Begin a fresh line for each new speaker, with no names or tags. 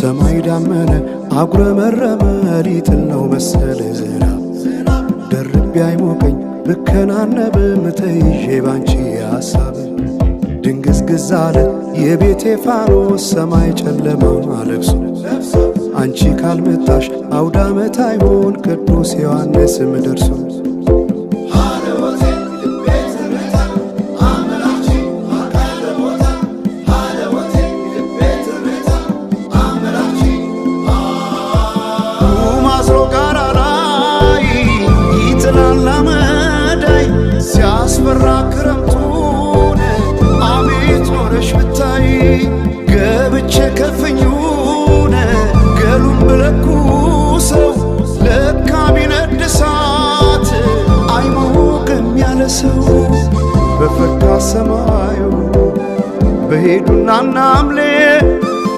ሰማይ ዳመነ አጉረመረመ ሊጥል ነው መሰለ ዝናብ ደርቤ አይሞቀኝ ብከናነብም ተይዤ ባንቺ ሐሳብ ድንግዝግዝ አለ የቤቴ ፋኖስ ሰማይ ጨለማ ለብሶ አንቺ ካልመጣሽ አውደ ዓመት አይሆን ቅዱስ ዮሐንስም ደርሶ ሲያስፈራ ክረምቱን አቤት ኖረሽ ብታይ ገብቼ ከፍኙን ገሉን ብለኩሰው ለካ ቢነድ እሳት አይሞቅም ያለ ሰው በፈካ ሰማዩ በሄዱና ናምሌ